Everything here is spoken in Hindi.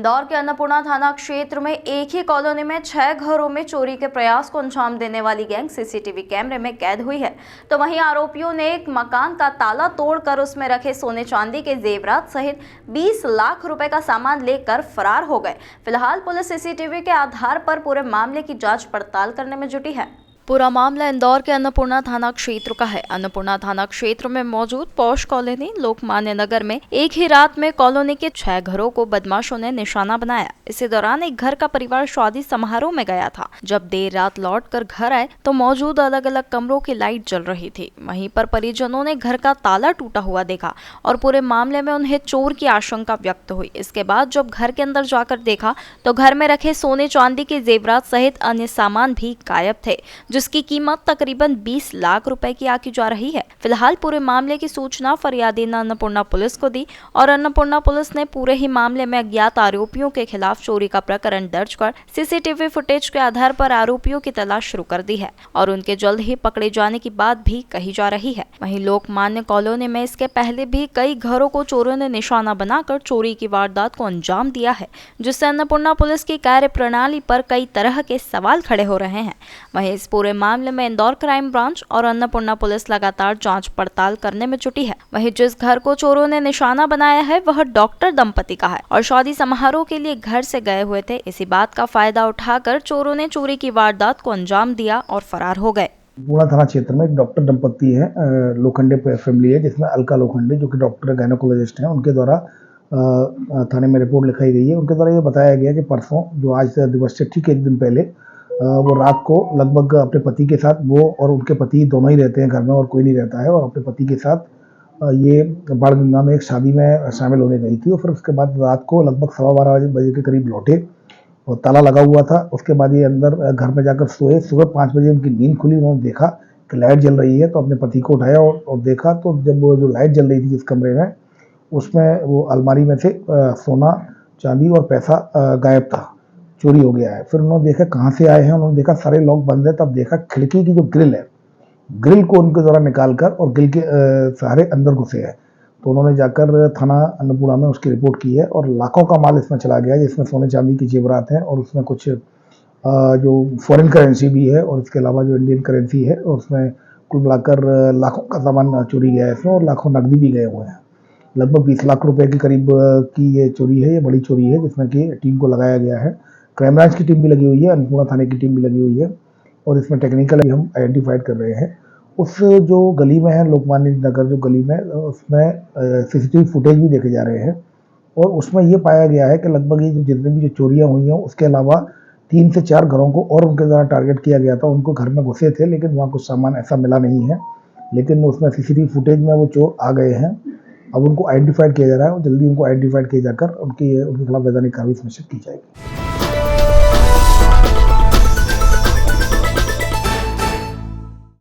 इंदौर के अन्नपूर्णा थाना क्षेत्र में एक ही कॉलोनी में 6 घरों में चोरी के प्रयास को अंजाम देने वाली गैंग सीसीटीवी कैमरे में कैद हुई है। तो वहीं आरोपियों ने एक मकान का ताला तोड़कर उसमें रखे सोने चांदी के जेवरात सहित 20 लाख रुपए का सामान लेकर फरार हो गए। फिलहाल पुलिस सीसीटीवी के आधार पर पूरे मामले की जांच पड़ताल करने में जुटी है। पूरा मामला इंदौर के अन्नपूर्णा थाना क्षेत्र का है। अन्नपूर्णा थाना क्षेत्र में मौजूद पौष कॉलोनी लोकमान्य नगर में एक ही रात में कॉलोनी के 6 घरों को बदमाशों ने निशाना बनाया। इसी दौरान एक घर का परिवार शादी समारोह में गया था। जब देर रात लौटकर घर आए तो मौजूद अलग अलग कमरों की लाइट जल रही थी। वहीं पर परिजनों ने घर का ताला टूटा हुआ देखा और पूरे मामले में उन्हें चोर की आशंका व्यक्त हुई। इसके बाद जब घर के अंदर जाकर देखा तो घर में रखे सोने चांदी के जेवरात सहित अन्य सामान भी गायब थे, जिसकी कीमत तकरीबन 20 लाख रुपए की आकी जा रही है। फिलहाल पूरे मामले की सूचना फरियादी ने अन्नपूर्णा पुलिस को दी और अन्नपूर्णा पुलिस ने पूरे ही मामले में अज्ञात आरोपियों के खिलाफ चोरी का प्रकरण दर्ज कर सीसीटीवी फुटेज के आधार पर आरोपियों की तलाश शुरू कर दी है और उनके जल्द ही पकड़े जाने की बात भी कही जा रही है। वहीं लोकमान्य कॉलोनी में इसके पहले भी कई घरों को चोरों ने निशाना बनाकर चोरी की वारदात को अंजाम दिया है, जिससे अन्नपूर्णा पुलिस की कार्य प्रणाली पर कई तरह के सवाल खड़े हो रहे हैं। वहीं इस पूरे मामले में इंदौर क्राइम ब्रांच और अन्नपूर्णा पुलिस लगातार जांच पड़ताल करने में जुटी है। वहीं जिस घर को चोरों ने निशाना बनाया है वह डॉक्टर दंपति का है और शादी समारोह के लिए घर से गए हुए थे। इसी बात का फायदा उठाकर चोरों ने चोरी की वारदात को अंजाम दिया और फरार हो गए। पूर्णा थाना क्षेत्र में एक डॉक्टर दंपति है, लोखंडे फैमिली है, जिसमें अलका लोखंडे जो कि डॉक्टर गायनेकोलॉजिस्ट हैं, उनके द्वारा थाने में रिपोर्ट लिखाई गई है। उनके द्वारा ये बताया गया कि परसों जो आज दिवस से ठीक एक दिन पहले वो रात को लगभग अपने पति के साथ, वो और उनके पति दोनों ही रहते हैं घर में और कोई नहीं रहता है, और अपने पति के साथ ये बाणगंगा में एक शादी में शामिल होने गई थी। और फिर उसके बाद रात को लगभग 12:15 बजे के करीब लौटे और ताला लगा हुआ था। उसके बाद ये अंदर घर में जाकर सोए। सुबह 5 बजे उनकी नींद खुली, उन्होंने देखा कि लाइट जल रही है, तो अपने पति को उठाया और देखा तो जब वो जो लाइट जल रही थी जिस कमरे में, उसमें वो अलमारी में से सोना चांदी और पैसा गायब था, चोरी हो गया है। फिर उन्होंने देखा कहाँ से आए हैं, उन्होंने देखा सारे लॉक बंद है। तब देखा खिड़की की जो ग्रिल है, ग्रिल को उनके द्वारा निकालकर और ग्रिल के सहारे अंदर घुसे हैं। तो उन्होंने जाकर थाना अन्नपूर्णा में उसकी रिपोर्ट की है और लाखों का माल इसमें चला गया है, जिसमें सोने चांदी की जेवरात हैं और उसमें कुछ जो फॉरेन करेंसी भी है और इसके अलावा जो इंडियन करेंसी है, और उसमें कुल मिलाकर लाखों का सामान चोरी गया है इसमें और लाखों नकदी भी गए हुए हैं। लगभग 20 लाख रुपए के करीब की ये चोरी है। ये बड़ी चोरी है जिसमें कि टीम को लगाया गया है। क्राइम ब्रांच की टीम भी लगी हुई है, अन्नपूर्णा थाने की टीम भी लगी हुई है और इसमें टेक्निकली हम आइडेंटिफाइड कर रहे हैं। उस जो गली में है लोकमान्य नगर जो गली में, उसमें सीसीटीवी फुटेज भी देखे जा रहे हैं और उसमें ये पाया गया है कि लगभग ये जितनी भी जो चोरियां हुई हैं उसके अलावा 3 से 4 घरों को और उनके द्वारा टारगेट किया गया था। उनको घर में घुसे थे लेकिन वहाँ कुछ सामान ऐसा मिला नहीं है, लेकिन उसमें सीसीटीवी फुटेज में वो चोर आ गए हैं। अब उनको आइडेंटिफाइड किया जा रहा है और जल्दी उनको आइडेंटिफाइड किया जाकर उनके खिलाफ वैधानिक कार्रवाई सुनिश्चित की जाएगी।